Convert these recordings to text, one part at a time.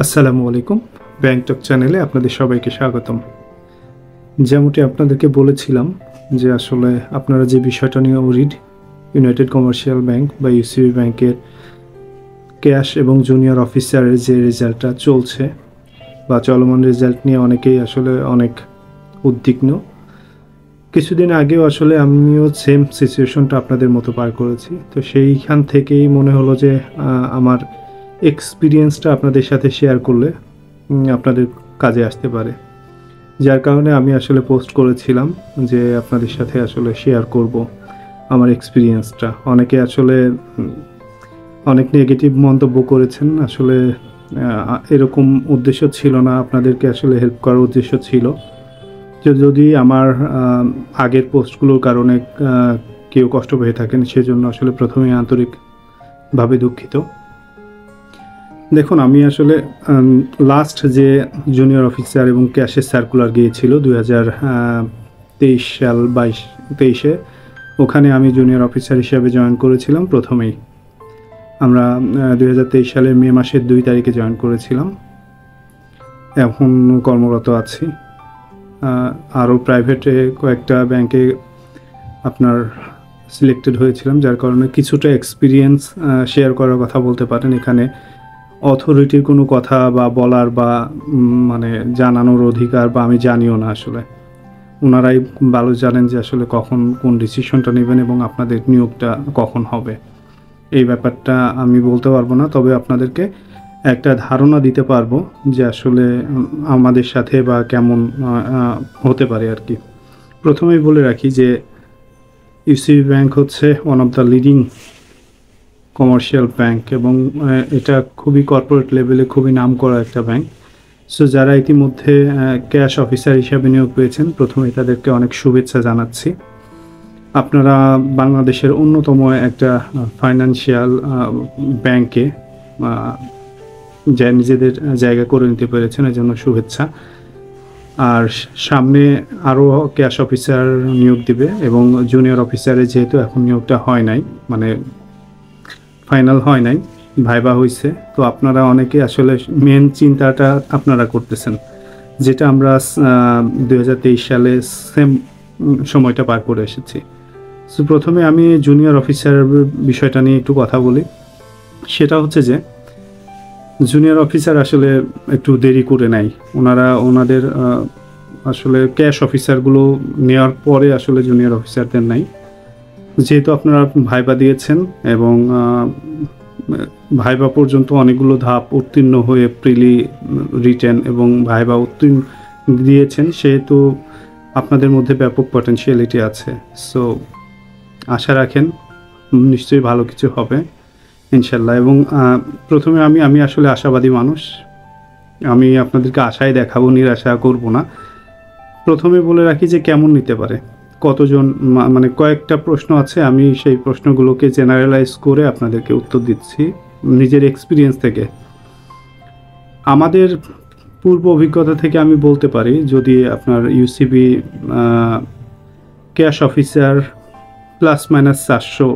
আসসালামু আলাইকুম। ব্যাংক টক চ্যানেলে আপনাদের সবাইকে স্বাগতম। যেমনটি আপনাদেরকে বলেছিলাম যে আসলে আপনারা যে বিষয়টা নিয়ে ওরিড, ইউনাইটেড কমার্শিয়াল ব্যাংক বা ইউসিবি ব্যাংকের ক্যাশ এবং জুনিয়র অফিসারের যে রেজাল্টটা চলছে বা চলমান রেজাল্ট নিয়ে অনেকেই আসলে অনেক উদ্বিগ্ন। কিছুদিন আগেও আসলে আমিও সেম সিচুয়েশনটা আপনাদের মতো পার করেছি। তো সেইখান থেকেই মনে হলো যে আমার এক্সপিরিয়েন্সটা আপনাদের সাথে শেয়ার করলে আপনাদের কাজে আসতে পারে। যার কারণে আমি আসলে পোস্ট করেছিলাম যে আপনাদের সাথে আসলে শেয়ার করব আমার এক্সপিরিয়েন্সটা। অনেকে আসলে অনেক নেগেটিভ মন্তব্য করেছেন। আসলে এরকম উদ্দেশ্য ছিল না, আপনাদেরকে আসলে হেল্প করার উদ্দেশ্য ছিল। যদি আমার আগের পোস্টগুলোর কারণে কেউ কষ্ট পেয়ে থাকেন সেজন্য আসলে প্রথমেই আন্তরিকভাবে দুঃখিত। দেখুন, আমি আসলে লাস্ট যে জুনিয়র অফিসার এবং ক্যাশের সার্কুলার গিয়েছিল 2023 ওখানে আমি জুনিয়র অফিসার হিসেবে জয়েন করেছিলাম। প্রথমেই আমরা 2023 সালের মে মাসের 2 তারিখে জয়েন করেছিলাম। এখন কর্মরত আছি। আরও প্রাইভেটে কয়েকটা ব্যাংকে আপনার সিলেক্টেড হয়েছিলাম, যার কারণে কিছুটা এক্সপিরিয়েন্স শেয়ার করার কথা বলতে পারেন। এখানে অথরিটির কোনো কথা বা বলার বা মানে জানানোর অধিকার বা আমি জানিও না। আসলে ওনারাই ভালো জানেন যে আসলে কখন কোন ডিসিশনটা নেবেন এবং আপনাদের নিয়োগটা কখন হবে। এই ব্যাপারটা আমি বলতে পারবো না, তবে আপনাদেরকে একটা ধারণা দিতে পারবো যে আসলে আমাদের সাথে বা কেমন হতে পারে আর কি। প্রথমেই বলে রাখি যে ইউসিবি ব্যাংক হচ্ছে one of the leading commercial bank এবং এটা খুবই কর্পোরেট লেভেলে খুবই নামকরা একটা ব্যাংক। সো যারা ইতিমধ্যে ক্যাশ অফিসার হিসাবে নিয়োগ পেয়েছেন, প্রথমে তাদেরকে অনেক শুভেচ্ছা জানাচ্ছি। আপনারা বাংলাদেশের অন্যতম একটা ফাইন্যান্সিয়াল ব্যাংকে যা নিজেদের জায়গা করে নিতে পেরেছেন, এর জন্য শুভেচ্ছা। আর সামনে আরও ক্যাশ অফিসার নিয়োগ দিবে এবং জুনিয়র অফিসারে যেহেতু এখন নিয়োগটা হয় নাই, মানে ফাইনাল হয় নাই, ভাইবা হয়েছে। তো আপনারা অনেকে আসলে মেন চিন্তাটা আপনারা করতেছেন, যেটা আমরা 2023 সালে সেম সময়টা পার করে এসেছি। সো প্রথমে আমি জুনিয়র অফিসার বিষয়টা নিয়ে একটু কথা বলি। সেটা হচ্ছে যে জুনিয়র অফিসার আসলে একটু দেরি করে নেয়। ওনাদের আসলে ক্যাশ অফিসারগুলো নেওয়ার পরে আসলে জুনিয়র অফিসারদের নাই। যেহেতু আপনারা ভাইবা দিয়েছেন এবং ভাইবা পর্যন্ত অনেকগুলো ধাপ উত্তীর্ণ হয়ে প্রিলি, রিটেন এবং ভাইবা উত্তীর্ণ দিয়েছেন, সেহেতু আপনাদের মধ্যে ব্যাপক পটেনশিয়ালিটি আছে। সো আশা রাখেন নিশ্চয়ই ভালো কিছু হবে ইনশাল্লাহ। এবং প্রথমে আমি আসলে আশাবাদী মানুষ। আমি আপনাদেরকে আশায় দেখাবো, নিরাশা করব না। প্রথমে বলে রাখি যে কেমন নিতে পারে, কতজন, মানে কয়েকটা প্রশ্ন আছে। আমি সেই প্রশ্নগুলোকে জেনারেলাইজ করে আপনাদেরকে উত্তর দিচ্ছি নিজের এক্সপিরিয়েন্স থেকে। আমাদের পূর্ব অভিজ্ঞতা থেকে আমি বলতে পারি, যদি আপনার UCB cash officer plus minus 400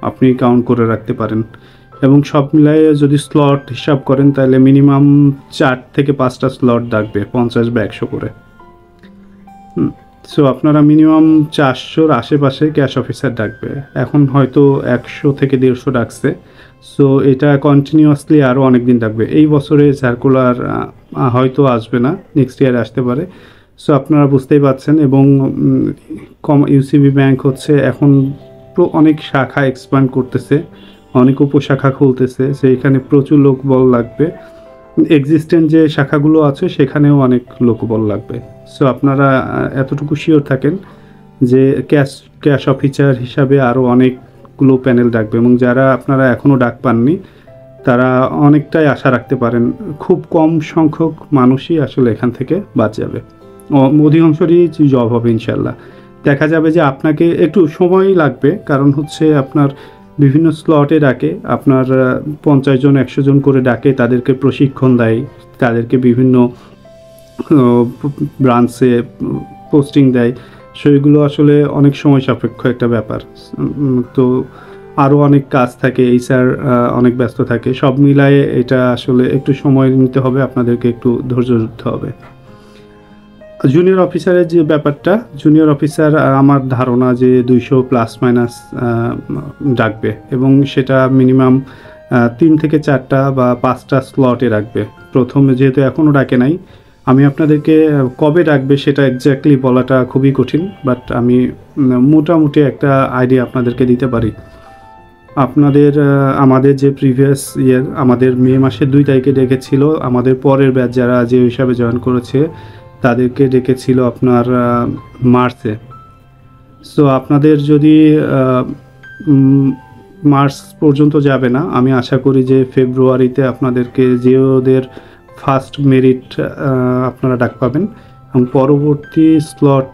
আপনি কাউন্ট করে রাখতে পারেন এবং সব মিলায়ে যদি স্লট হিসাব করেন তাহলে মিনিমাম 4 থেকে 5টা স্লট ডাকবে, 50 বা 100 করে। সো আপনারা মিনিমাম 400-র আশেপাশে ক্যাশ অফিসার ডাকবে। এখন হয়তো 100 থেকে 150 ডাকছে। সো এটা কন্টিনিউয়াসলি আরও অনেক দিন ডাকবে। এই বছরে সার্কুলার হয়তো আসবে না, নেক্সট ইয়ার আসতে পারে। সো আপনারা বুঝতেই পারছেন। এবং ইউসিবি ব্যাংক হচ্ছে এখন অনেক শাখা এক্সপ্যান্ড করতেছে, অনেক উপশাখা খুলতেছে, সেইখানে প্রচুর লোকবল লাগবে। এক্সিস্টেন্ট যে শাখাগুলো আছে সেখানেও অনেক লোকবল লাগবে। সো আপনারা এতটুকু শিওর থাকেন যে ক্যাশ অফিসার হিসাবে আরও অনেকগুলো প্যানেল ডাকবে এবং যারা আপনারা এখনও ডাক পাননি তারা অনেকটাই আশা রাখতে পারেন। খুব কম সংখ্যক মানুষই আসলে এখান থেকে বাদ যাবে, অধিকাংশরই জব হবে ইনশাল্লাহ। দেখা যাবে যে আপনাকে একটু সময় লাগবে, কারণ হচ্ছে আপনার বিভিন্ন স্লটে ডাকে, আপনার 50 জন 100 জন করে ডাকে, তাদেরকে প্রশিক্ষণ দেয়, তাদেরকে বিভিন্ন ব্রাঞ্চে পোস্টিং দেয়। সেইগুলো আসলে অনেক সময় সাপেক্ষ একটা ব্যাপার। তো আরও অনেক কাজ থাকে, এইচআর অনেক ব্যস্ত থাকে। সব মিলায়ে এটা আসলে একটু সময় নিতে হবে, আপনাদেরকে একটু ধৈর্য ধরতে হবে। জুনিয়র অফিসারের যে ব্যাপারটা, জুনিয়র অফিসার আমার ধারণা যে 200 প্লাস মাইনাস ডাকবে, এবং সেটা মিনিমাম 3 থেকে 4টা বা 5টা স্লটে রাখবে। প্রথমে যেহেতু এখনও ডাকে নাই, আমি আপনাদেরকে কবে ডাকবে সেটা এক্স্যাক্টলি বলাটা খুবই কঠিন, বাট আমি মোটামুটি একটা আইডিয়া আপনাদেরকে দিতে পারি। আপনাদের আমাদের যে প্রিভিয়াস ইয়ার আমাদের মে মাসের 2 তারিখে ডেকেছিল, আমাদের পরের ব্যাচ যারা যে হিসাবে জয়েন করেছে তাদেরকে ডেকেছিল আপনার মার্চে। সো আপনাদের যদি মার্চ পর্যন্ত যাবে না, আমি আশা করি যে ফেব্রুয়ারিতে আপনাদেরকে যে ওদের ফার্স্ট মেরিট আপনারা ডাক পাবেন, এবং পরবর্তী স্লট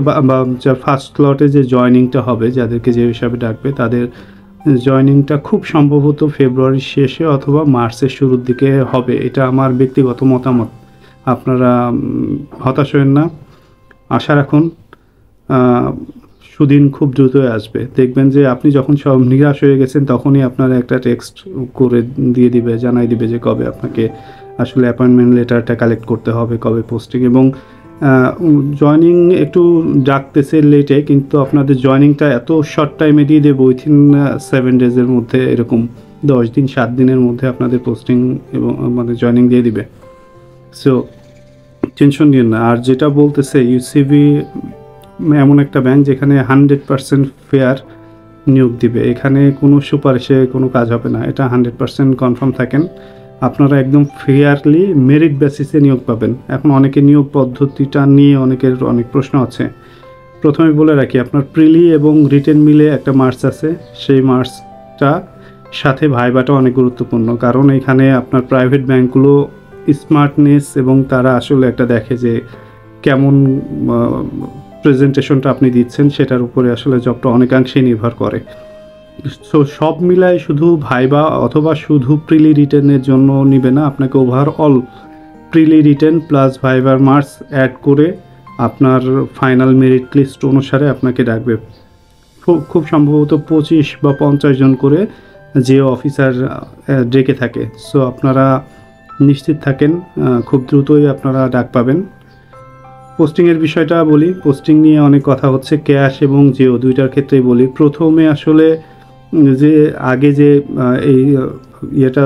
বা ফার্স্ট স্লটে যে জয়নিংটা হবে, যাদেরকে যে হিসাবে ডাকবে তাদের জয়নিংটা খুব সম্ভবত ফেব্রুয়ারির শেষে অথবা মার্চের শুরুর দিকে হবে। এটা আমার ব্যক্তিগত মতামত। আপনারা হতাশ হবেন না, আশা রাখুন সুদিন খুব দ্রুতই আসবে। দেখবেন যে আপনি যখন সব নিরাশ হয়ে গেছেন তখনই আপনার একটা টেক্সট করে দিয়ে দিবে, জানাই দিবে যে কবে আপনাকে আসলে অ্যাপয়েন্টমেন্ট লেটারটা কালেক্ট করতে হবে, কবে পোস্টিং। এবং জয়নিং একটু ডাকতেছে লেটে, কিন্তু আপনাদের জয়নিংটা এত শর্ট টাইমে দিয়ে দেবো, উইথিন 7 ডেজের মধ্যে, এরকম 10 দিন 7 দিনের মধ্যে আপনাদের পোস্টিং এবং আমাদের জয়নিং দিয়ে দিবে। সো টেনশন নিন না। আর যেটা বলতেছে ইউসিবি এমন একটা ব্যাংক যেখানে 100% ফেয়ার নিয়োগ দিবে, এখানে কোনো সুপারিশে কোনো কাজ হবে না, এটা 100% কনফার্ম থাকেন। আপনারা একদম ফেয়ারলি মেরিট বেসিসে নিয়োগ পাবেন। এখন অনেকে নিয়োগ পদ্ধতিটা নিয়ে অনেকের অনেক প্রশ্ন আছে। প্রথমে বলে রাখি, আপনার প্রিলি এবং রিটেন মিলে একটা মার্কস আছে, সেই মার্কসটা সাথে ভাইবাটা অনেক গুরুত্বপূর্ণ, কারণ এখানে আপনার প্রাইভেট ব্যাংকগুলো স্মার্টনেস এবং তারা আসলে একটা দেখে যে কেমন প্রেজেন্টেশনটা আপনি দিচ্ছেন, সেটার উপরে আসলে জবটা অনেকাংশেই নির্ভর করে। সো সব মিলায় শুধু ভাইবা অথবা শুধু প্রিলি রিটেনের জন্য নিবে না, আপনাকে ওভারঅল প্রিলি রিটেন প্লাস ভাইবার মার্কস অ্যাড করে আপনার ফাইনাল মেরিট লিস্ট অনুসারে আপনাকে ডাকবে। খুব সম্ভবত 25 বা 50 জন করে যে অফিসার ডেকে থাকে। সো আপনারা নিশ্চিত থাকেন, খুব দ্রুতই আপনারা ডাক পাবেন। পোস্টিংয়ের বিষয়টা বলি, পোস্টিং নিয়ে অনেক কথা হচ্ছে, ক্যাশ এবং জিও দুইটার ক্ষেত্রেই বলি। প্রথমে আসলে যে আগে যে এই ইয়েটা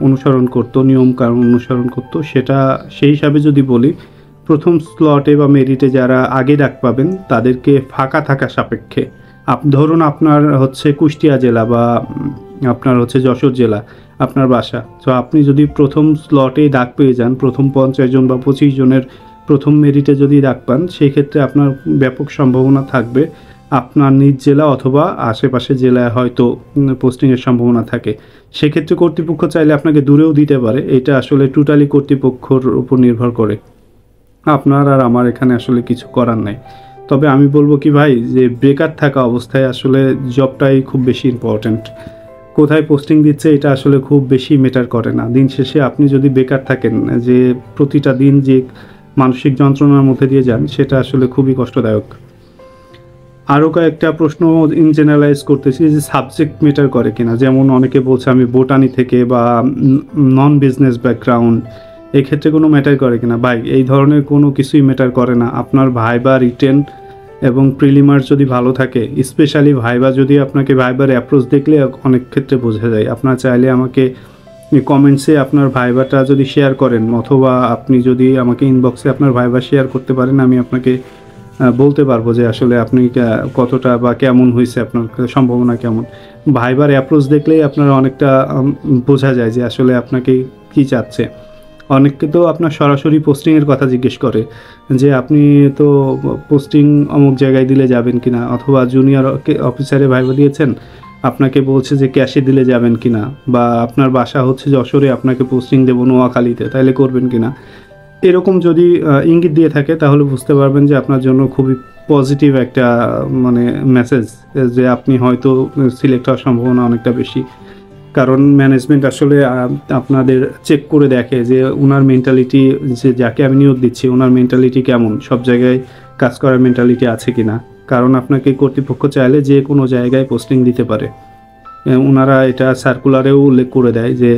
অনুসরণ করতো, নিয়ম কানুন অনুসরণ করতো, সেটা সেই হিসাবে যদি বলি, প্রথম স্লটে বা মেরিটে যারা আগে ডাক পাবেন তাদেরকে ফাঁকা থাকা সাপেক্ষে, ধরুন আপনার হচ্ছে কুষ্টিয়া জেলা বা আপনার হচ্ছে যশোর জেলা আপনার বাসা, তো আপনি যদি প্রথম স্লটেই ডাক পেয়ে যান, প্রথম 50 জন বা 25 জনের প্রথম মেরিটে যদি ডাক পান, সেই ক্ষেত্রে আপনার ব্যাপক সম্ভাবনা থাকবে আপনার নিজ জেলা অথবা আশেপাশে জেলায় হয়তো পোস্টিংয়ের সম্ভাবনা থাকে। সেক্ষেত্রে কর্তৃপক্ষ চাইলে আপনাকে দূরেও দিতে পারে, এটা আসলে টোটালি কর্তৃপক্ষর উপর নির্ভর করে, আপনার আর আমার এখানে আসলে কিছু করার নাই। তবে আমি বলবো কি ভাই, যে বেকার থাকা অবস্থায় আসলে জবটাই খুব বেশি ইম্পর্ট্যান্ট। কোথায় পোস্টিং দিচ্ছে এটা আসলে খুব বেশি ম্যাটার করে না। দিন শেষে আপনি যদি বেকার থাকেন, যে প্রতিটা দিন যে মানসিক যন্ত্রণার মধ্যে দিয়ে যান, সেটা আসলে খুবই কষ্টদায়ক। আরও কয়েকটা প্রশ্ন ইন জেনারেলাইজ করতেছি যে সাবজেক্ট ম্যাটার করে কিনা। যেমন অনেকে বলছে আমি বোটানি থেকে বা নন বিজনেস ব্যাকগ্রাউন্ড, এক্ষেত্রে কোনো ম্যাটার করে কিনা। ভাই, এই ধরনের কোনো কিছুই ম্যাটার করে না। আপনার ভাইবা, রিটেন এবং প্রিলিমার যদি ভালো থাকে, স্পেশালি ভাইবা, যদি আপনাকে ভাইবার অ্যাপ্রোচ দেখলে অনেক ক্ষেত্রে বোঝা যায়। আপনার চাইলে আমাকে কমেন্টসে আপনার ভাইবাটা যদি শেয়ার করেন, অথবা আপনি যদি আমাকে ইনবক্সে আপনার ভাইবা শেয়ার করতে পারেন, আমি আপনাকে বলতে পারবো যে আসলে আপনি কতটা বা কেমন হয়েছে, আপনার সম্ভাবনা কেমন। ভাইবার অ্যাপ্রোচ দেখলেই আপনার অনেকটা বোঝা যায় যে আসলে আপনাকে কী চাচ্ছে। অনেককে তো আপনার সরাসরি পোস্টিংয়ের কথা জিজ্ঞেস করে যে আপনি তো পোস্টিং অমুক জায়গায় দিলে যাবেন কিনা, অথবা জুনিয়র অফিসারে ভাইবা দিয়েছেন, আপনাকে বলছে যে ক্যাশে দিলে যাবেন কিনা, বা আপনার বাসা হচ্ছে যশোরে, আপনাকে পোস্টিং দেবো নোয়াখালীতে, তাহলে করবেন কিনা। এরকম যদি ইঙ্গিত দিয়ে থাকে তাহলে বুঝতে পারবেন যে আপনার জন্য খুবই পজিটিভ একটা মেসেজ, যে আপনি হয়তো সিলেক্ট হওয়ার সম্ভাবনা অনেকটা বেশি। কারণ ম্যানেজমেন্ট আসলে আপনাদের চেক করে দেখে যে ওনার মেন্টালিটি, যে যাকে আমি নিয়োগ দিচ্ছি ওনার মেন্টালিটি কেমন, সব জায়গায় কাজ করার মেন্টালিটি আছে কি না। কারণ আপনাকে কর্তৃপক্ষ চাইলে যে কোনো জায়গায় পোস্টিং দিতে পারে, ওনারা এটা সার্কুলারেও উল্লেখ করে দেয় যে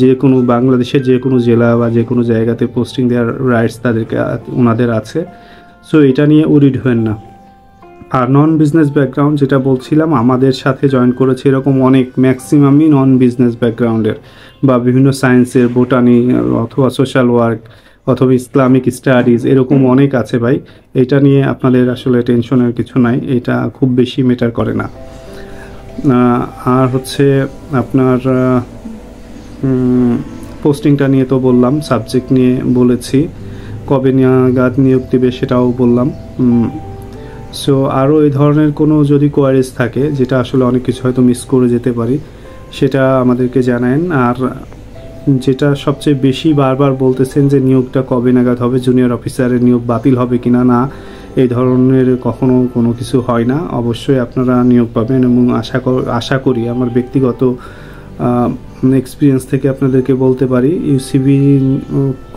যে কোনো বাংলাদেশের যে কোনো জেলা বা যে কোনো জায়গাতে পোস্টিং দেওয়ার রাইটস তাদেরকে ওনাদের আছে। সো এটা নিয়ে উরিড হবেন না। আর নন বিজনেস ব্যাকগ্রাউন্ড যেটা বলছিলাম, আমাদের সাথে জয়েন করেছে এরকম অনেক, ম্যাক্সিমামই নন বিজনেস ব্যাকগ্রাউন্ডের বা বিভিন্ন সায়েন্সের, বোটানি অথবা সোশ্যাল ওয়ার্ক অথবা ইসলামিক স্টাডিজ, এরকম অনেক আছে ভাই। এটা নিয়ে আপনাদের আসলে টেনশনের কিছু নাই, এটা খুব বেশি ম্যাটার করে না। আর হচ্ছে আপনার পোস্টিংটা নিয়ে তো বললাম, সাবজেক্ট নিয়ে বলেছি, কবে নাগাদ নিয়োগ দেবে সেটাও বললাম। সো আরও এই ধরনের কোনো যদি কোয়ারিজ থাকে, যেটা আসলে অনেক কিছু হয়তো মিস করে যেতে পারি, সেটা আমাদেরকে জানায়েন। আর যেটা সবচেয়ে বেশি বারবার বলতেছেন যে নিয়োগটা কবে নাগাদ হবে, জুনিয়র অফিসারের নিয়োগ বাতিল হবে কিনা, না এই ধরনের কখনো কোনো কিছু হয় না। অবশ্যই আপনারা নিয়োগ পাবেন এবং আশা করি, আমার ব্যক্তিগত এক্সপিরিয়েন্স থেকে আপনাদেরকে বলতে পারি, ইউসিবি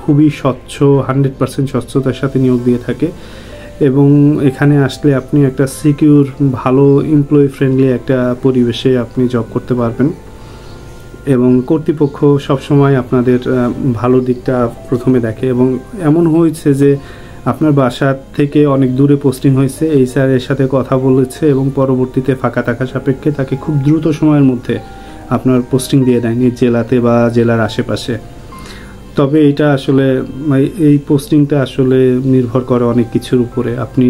খুবই স্বচ্ছ, 100% স্বচ্ছতার সাথে নিয়োগ দিয়ে থাকে এবং এখানে আসলে আপনি একটা সিকিউর, ভালো এমপ্লয়ি ফ্রেন্ডলি একটা পরিবেশে আপনি জব করতে পারবেন এবং কর্তৃপক্ষ সবসময় আপনাদের ভালো দিকটা প্রথমে দেখে। এবং এমন হয়েছে যে আপনার বাসা থেকে অনেক দূরে পোস্টিং হয়েছে, এই স্যারের সাথে কথা বলেছে এবং পরবর্তীতে ফাঁকা থাকা সাপেক্ষে তাকে খুব দ্রুত সময়ের মধ্যে আপনার পোস্টিং দিয়ে দেয় নিজ জেলাতে বা জেলার আশেপাশে। তবে এটা আসলে এই পোস্টিংটা আসলে নির্ভর করে অনেক কিছুর উপরে, আপনি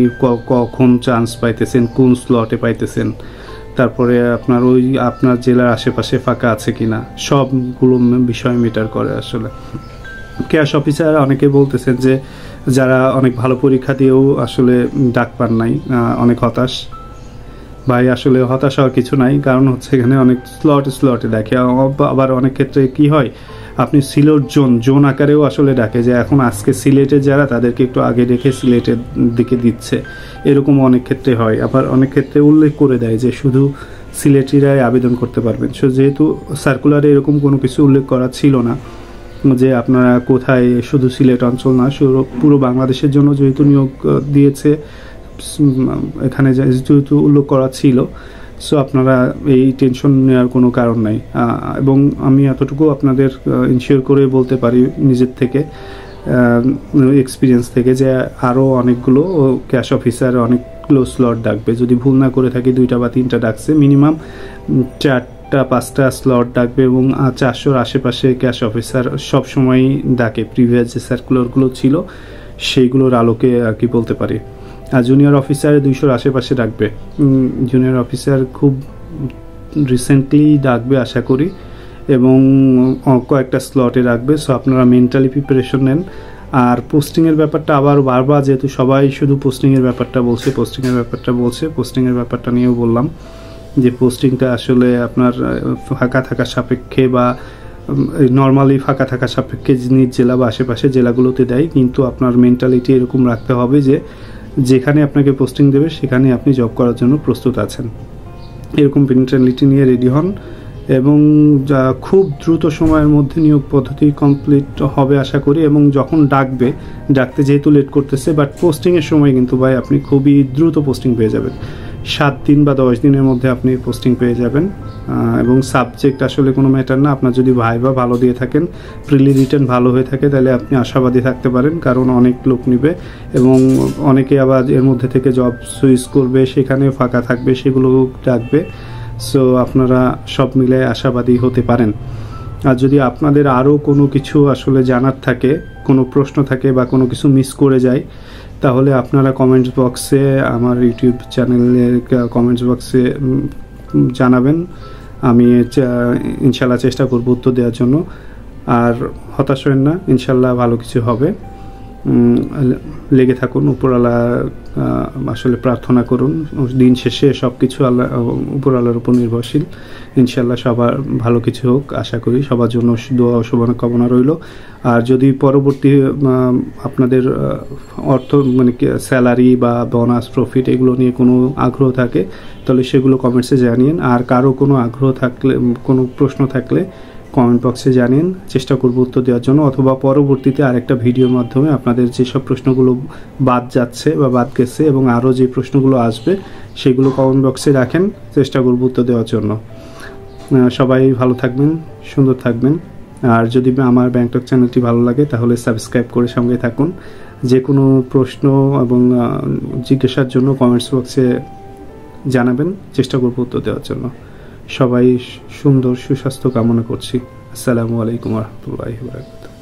কখন চান্স পাইতেছেন, কোন স্লটে পাইতেছেন, তারপরে আপনার জেলার আশেপাশে ফাঁকা আছে কিনা, সবগুলো বিষয় ম্যাটার করে আসলে। ক্যাশ অফিসার অনেকে বলতেছেন যে যারা অনেক ভালো পরীক্ষা দিয়েও আসলে ডাক পান নাই, অনেক হতাশ। ভাই আসলে হতাশ হওয়ার কিছু নাই, কারণ হচ্ছে এখানে অনেক স্লটে দেখে। আবার অনেক ক্ষেত্রে কি হয়, আপনি সিলেট জোন আকারেও আসলে ডাকে, যে এখন আজকে সিলেটে যারা তাদেরকে একটু আগে ডেকে সিলেটের দিকে দিচ্ছে, এরকম অনেক ক্ষেত্রে হয়। আবার অনেক ক্ষেত্রে উল্লেখ করে দেয় যে শুধু সিলেটিরাই আবেদন করতে পারবেন। সো যেহেতু সার্কুলারে এরকম কোনো কিছু উল্লেখ করা ছিল না যে আপনারা কোথায়, শুধু সিলেট অঞ্চল না, পুরো বাংলাদেশের জন্য যেহেতু নিয়োগ দিয়েছে, এখানে যেহেতু উল্লেখ করা ছিল, সো আপনারা এই টেনশন নেওয়ার কোনো কারণ নাই। এবং আমি এতটুকু আপনাদের ইনশিওর করে বলতে পারি নিজের থেকে, এক্সপিরিয়েন্স থেকে, যে আরও অনেকগুলো ক্যাশ অফিসার অনেকগুলো স্লট ডাকবে। যদি ভুল না করে থাকি 2টা বা 3টা ডাকছে, মিনিমাম 4টা-5টা স্লট ডাকবে এবং 400-র আশেপাশে ক্যাশ অফিসার সবসময়ই ডাকে। প্রিভিয়াস যে সার্কুলারগুলো ছিল সেইগুলোর আলোকে আর কি বলতে পারি। আর জুনিয়র অফিসার 200-র আশেপাশে ডাকবে। জুনিয়র অফিসার খুব রিসেন্টলি ডাকবে আশা করি, এবং কয়েকটা স্লটে রাখবে। সো আপনারা মেন্টালি প্রিপারেশন নেন। আর পোস্টিংয়ের ব্যাপারটা আবার বারবার, যেহেতু সবাই শুধু পোস্টিংয়ের ব্যাপারটা বলছে, পোস্টিংয়ের ব্যাপারটা নিয়েও বললাম যে পোস্টিংটা আসলে আপনার ফাঁকা থাকা সাপেক্ষে বা নর্মালি ফাঁকা থাকা সাপেক্ষে নিজ জেলা বা আশেপাশে জেলাগুলোতে দেয়, কিন্তু আপনার মেন্টালিটি এরকম রাখতে হবে যে যেখানে আপনাকে পোস্টিং দেবে সেখানে আপনি জব করার জন্য প্রস্তুত আছেন। এরকম মেন্টালিটি নিয়ে রেডি হন এবং খুব দ্রুত সময়ের মধ্যে নিয়োগ পদ্ধতি কমপ্লিট হবে আশা করি। এবং যখন ডাকতে যেহেতু লেট করতেছে, বাট পোস্টিংয়ের সময় কিন্তু ভাই আপনি খুবই দ্রুত পোস্টিং পেয়ে যাবেন। 7 দিন বা 10 দিনের মধ্যে আপনি পোস্টিং পেয়ে যাবেন। এবং সাবজেক্ট আসলে কোনো ম্যাটার না। আপনার যদি ভাইবা ভালো দিয়ে থাকেন, প্রিলি রিটেন ভালো হয়ে থাকে, তাহলে আপনি আশাবাদী থাকতে পারেন, কারণ অনেক লোক নেবে এবং অনেকে আবার এর মধ্যে থেকে জব সুইচ করবে, সেখানে ফাঁকা থাকবে, সেগুলো ডাকবে। সো আপনারা সব মিলে আশাবাদী হতে পারেন। আর যদি আপনাদের আরও কোনো কিছু আসলে জানার থাকে, কোনো প্রশ্ন থাকে বা কোনো কিছু মিস করে যায়, তাহলে আপনারা কমেন্টস বক্সে, আমার ইউটিউব চ্যানেলের কমেন্টস বক্সে জানাবেন। আমি ইনশাল্লাহ চেষ্টা করব উত্তর দেওয়ার জন্য। আর হতাশ হবেন না, ইনশাল্লাহ ভালো কিছু হবে। লেগে থাকুন, উপরওয়ালা আসলে প্রার্থনা করুন। দিন শেষে সব কিছু উপরওয়ালার উপর নির্ভরশীল। ইনশাল্লাহ সবার ভালো কিছু হোক, আশা করি। সবার জন্য দোয়া ও শুভকামনা রইল। আর যদি পরবর্তী আপনাদের অর্থ মানে স্যালারি বা বোনাস, প্রফিট এগুলো নিয়ে কোনো আগ্রহ থাকে, তাহলে সেগুলো কমেন্টসে জানিয়েন। আর কারো কোনো আগ্রহ থাকলে, কোনো প্রশ্ন থাকলে কমেন্ট বক্সে জানিন, চেষ্টা করব উত্তর দেওয়ার জন্য, অথবা পরবর্তীতে আরেকটা ভিডিওর মাধ্যমে আপনাদের যেসব প্রশ্নগুলো বাদ যাচ্ছে বা বাদ গেছে এবং আরও যে প্রশ্নগুলো আসবে সেগুলো কমেন্ট বক্সে রাখেন, চেষ্টা করব উত্তর দেওয়ার জন্য। সবাই ভালো থাকবেন, সুন্দর থাকবেন। আর যদি আমার ব্যাংক টক চ্যানেলটি ভালো লাগে তাহলে সাবস্ক্রাইব করে সঙ্গে থাকুন। যে কোনো প্রশ্ন এবং জিজ্ঞাসার জন্য কমেন্টস বক্সে জানাবেন, চেষ্টা করব উত্তর দেওয়ার জন্য। সবাই সুন্দর সুস্বাস্থ্য কামনা করছি। আসসালামু আলাইকুম ওয়া রাহমাতুল্লাহি ওয়া বারাকাতুহু।